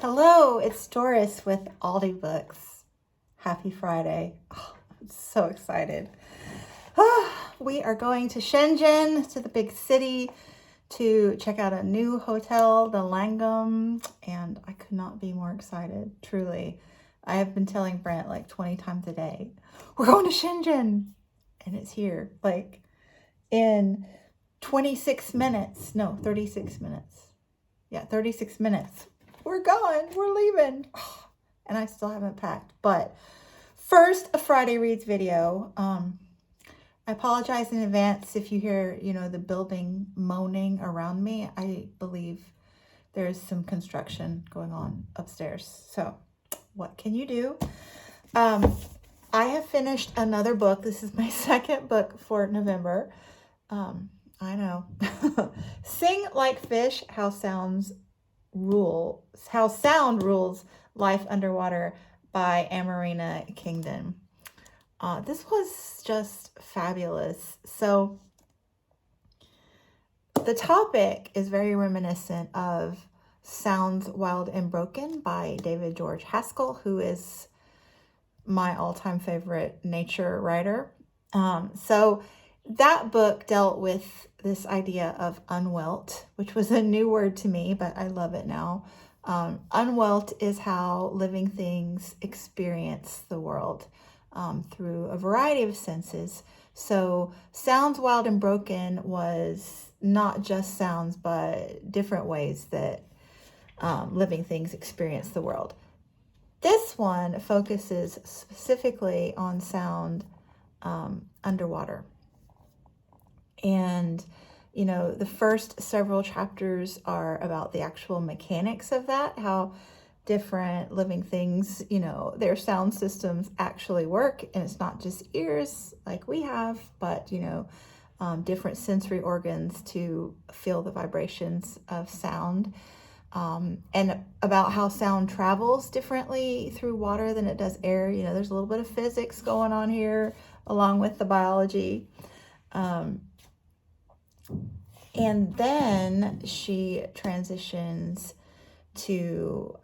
Hello, it's Doris with Aldi Books. Happy Friday. Oh, I'm so excited. We are going to Shenzhen, to the big city, to check out a new hotel, the Langham, and I could not be more excited, truly. I have been telling Brent like 20 times a day, we're going to Shenzhen, and it's here, like in 26 minutes. No, 36 minutes. Yeah, 36 minutes. We're going, we're leaving. And I still haven't packed. But first, a Friday Reads video. I apologize in advance if you hear, the building moaning around me. I believe there's some construction going on upstairs. So what can you do? I have finished another book. This is my second book for November. I know. Sing Like Fish, How Sound Rules Life Underwater by Amarina Kingdon. This was just fabulous. So the topic is very reminiscent of Sounds Wild and Broken by David George Haskell, who is my all-time favorite nature writer. So that book dealt with this idea of unwelt, which was a new word to me, but I love it now. Unwelt is how living things experience the world through a variety of senses. So Sounds Wild and Broken was not just sounds, but different ways that living things experience the world. This one focuses specifically on sound underwater. And, the first several chapters are about the actual mechanics of that, how different living things, their sound systems actually work. And it's not just ears like we have, but, different sensory organs to feel the vibrations of sound. And about how sound travels differently through water than it does air. There's a little bit of physics going on here along with the biology. And then she transitions to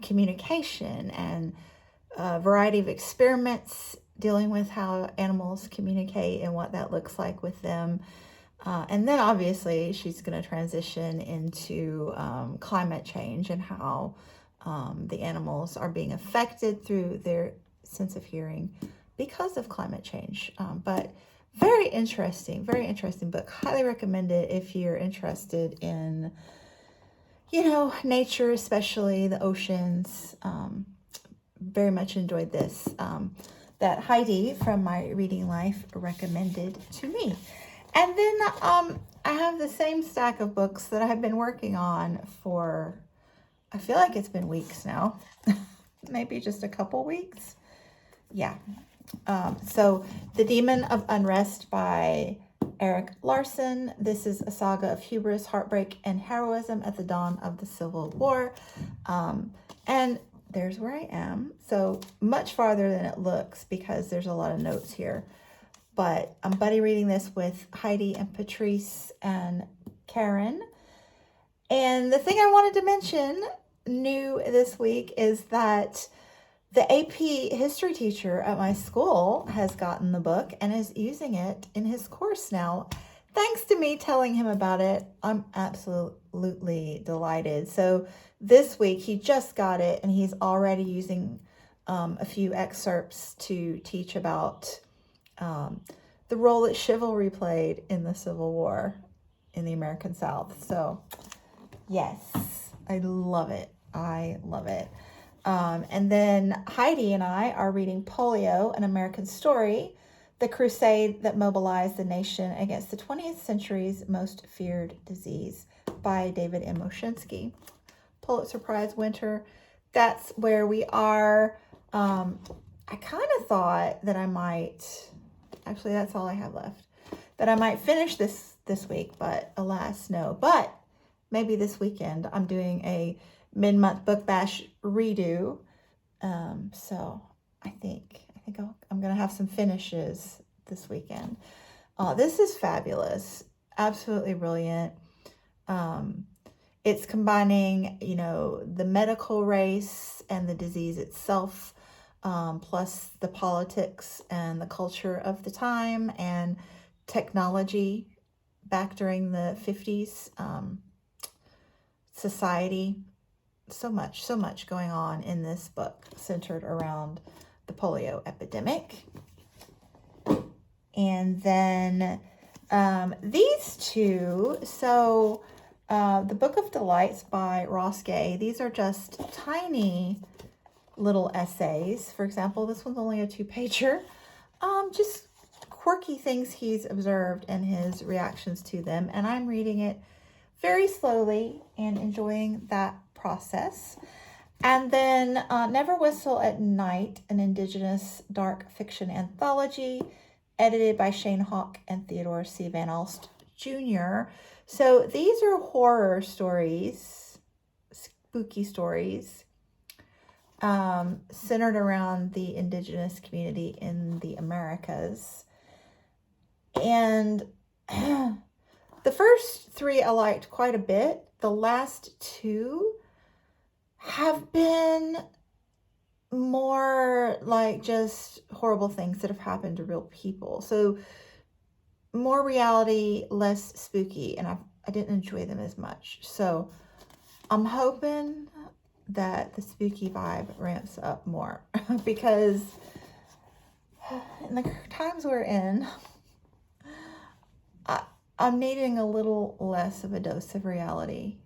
communication and a variety of experiments dealing with how animals communicate and what that looks like with them. And then obviously she's going to transition into climate change and how the animals are being affected through their sense of hearing because of climate change. But very interesting book. Highly recommend it if you're interested in, nature, especially the oceans. Very much enjoyed this. That Heidi from My Reading Life recommended to me. And then I have the same stack of books that I've been working on for, I feel like it's been weeks now. Maybe just a couple weeks. Yeah. So The Demon of Unrest by Erik Larson. This is a saga of hubris, heartbreak, and heroism at the dawn of the Civil War. And there's where I am. So much farther than it looks because there's a lot of notes here. But I'm buddy reading this with Heidi and Patrice and Karen. And the thing I wanted to mention new this week is that the AP history teacher at my school has gotten the book and is using it in his course now. Thanks to me telling him about it, I'm absolutely delighted. So this week he just got it and he's already using a few excerpts to teach about the role that chivalry played in the Civil War in the American South. So yes, I love it. And then Heidi and I are reading Polio, An American Story, the crusade that mobilized the nation against the 20th century's most feared disease by David M. Moshinsky. Pulitzer Prize winter. That's where we are. I kind of thought that I might, actually that's all I have left, that I might finish this week, but alas, no. But maybe this weekend I'm doing a mid-month book bash redo. So I think I'm going to have some finishes this weekend. This is fabulous. Absolutely brilliant. It's combining, the medical race and the disease itself, plus the politics and the culture of the time and technology back during the 50s, society. So much going on in this book centered around the polio epidemic. And then these two, so The Book of Delights by Ross Gay, these are just tiny little essays. For example, this one's only a 2-pager. Just quirky things he's observed and his reactions to them. And I'm reading it very slowly and enjoying that process. And then Never Whistle at Night, an Indigenous dark fiction anthology, edited by Shane Hawk and Theodore C. Van Alst Jr. So these are horror stories, spooky stories, centered around the Indigenous community in the Americas. And the first 3 I liked quite a bit. The last 2 have been more like just horrible things that have happened to real people. So more reality, less spooky, and I didn't enjoy them as much. So I'm hoping that the spooky vibe ramps up more because in the times we're in, I'm needing a little less of a dose of reality.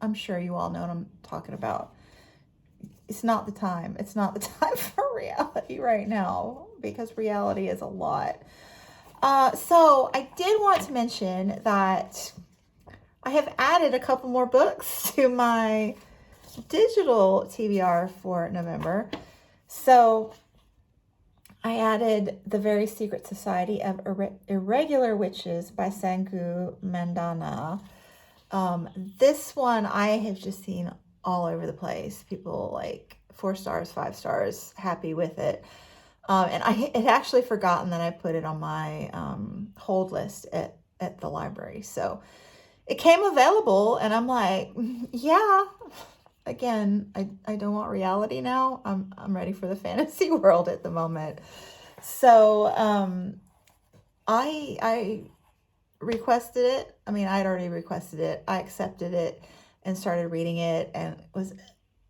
I'm sure you all know what I'm talking about. It's not the time. It's not the time for reality right now because reality is a lot. So I did want to mention that I have added a couple more books to my digital TBR for November. So I added The Very Secret Society of Irregular Witches by Sangu Mandana. This one I have just seen all over the place. People like 4 stars, 5 stars, happy with it. And I had actually forgotten that I put it on my hold list at the library. So it came available and I'm like, yeah, again, I don't want reality now. I'm ready for the fantasy world at the moment. So I requested it. I mean, I'd already requested it. I accepted it and started reading it and was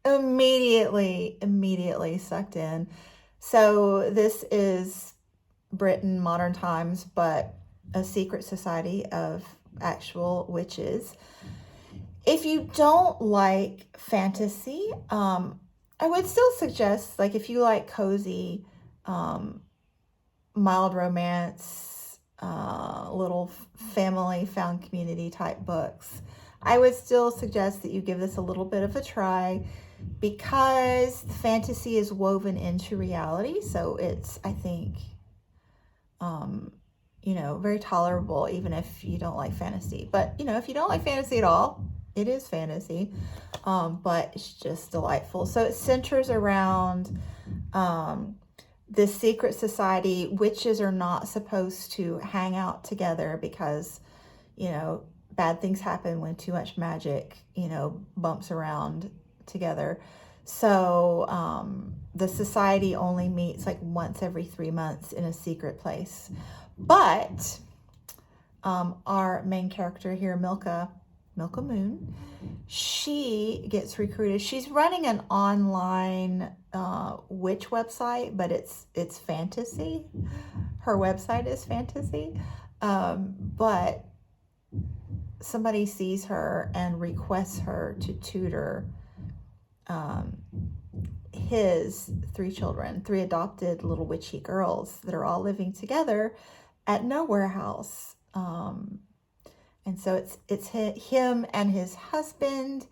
immediately sucked in. So this is Britain, modern times, but a secret society of actual witches. If you don't like fantasy, I would still suggest, like, if you like cozy, mild romance, little family found community type books, I would still suggest that you give this a little bit of a try because the fantasy is woven into reality. So it's, I think, very tolerable, even if you don't like fantasy. But, if you don't like fantasy at all, it is fantasy, but it's just delightful. So it centers around this secret society. Witches are not supposed to hang out together because, bad things happen when too much magic, bumps around together. So the society only meets like once every 3 months in a secret place. But our main character here, Milka Moon, she gets recruited. She's running an online witch website, but it's fantasy. Her website is fantasy. But somebody sees her and requests her to tutor his 3 children, 3 adopted little witchy girls that are all living together at Nowhere House. And so it's him and his husband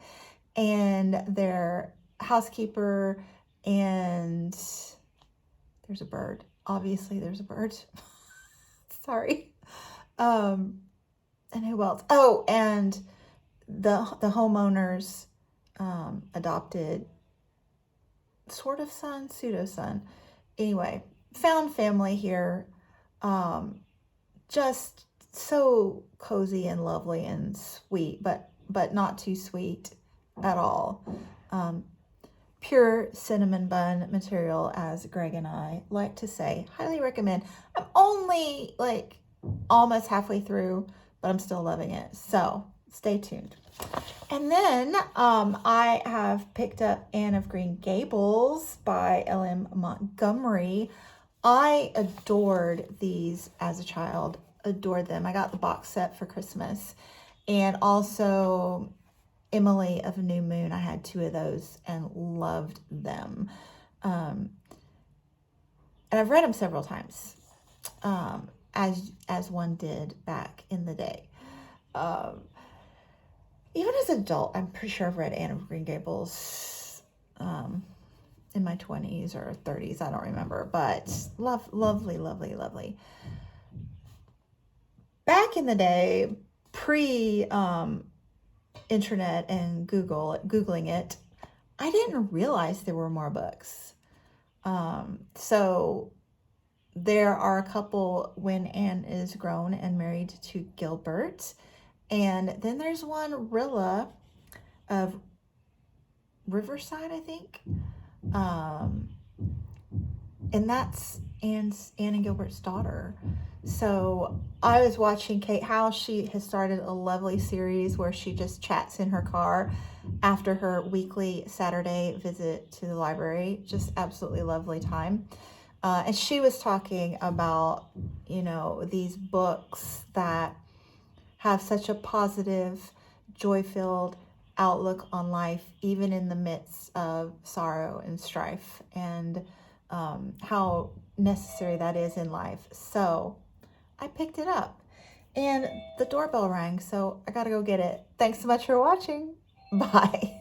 and their housekeeper, and there's a bird. Obviously there's a bird. Sorry. And who else? Oh, and the homeowner's adopted sort of son, pseudo son. Anyway, found family here. Just so cozy and lovely and sweet, but but not too sweet at all. Pure cinnamon bun material, as Greg and I like to say. Highly recommend. I'm only like almost halfway through, but I'm still loving it. So stay tuned. And then I have picked up Anne of Green Gables by L.M. Montgomery. I adored these as a child. Adored them. I got the box set for Christmas. And also Emily of New Moon. I had 2 of those and loved them. And I've read them several times, as one did back in the day. Even as an adult, I'm pretty sure I've read Anne of Green Gables in my 20s or 30s. I don't remember, but lovely, lovely, lovely. Back in the day, pre internet and Googling it, I didn't realize there were more books. So there are a couple when Anne is grown and married to Gilbert. And then there's one, Rilla of Riverside, I think. And that's Anne and Gilbert's daughter. So I was watching Kate House. She has started a lovely series where she just chats in her car after her weekly Saturday visit to the library. Just absolutely lovely time. And she was talking about, these books that have such a positive, joy-filled outlook on life, even in the midst of sorrow and strife, and how necessary that is in life. So I picked it up and the doorbell rang, so I gotta go get it. Thanks so much for watching. Bye.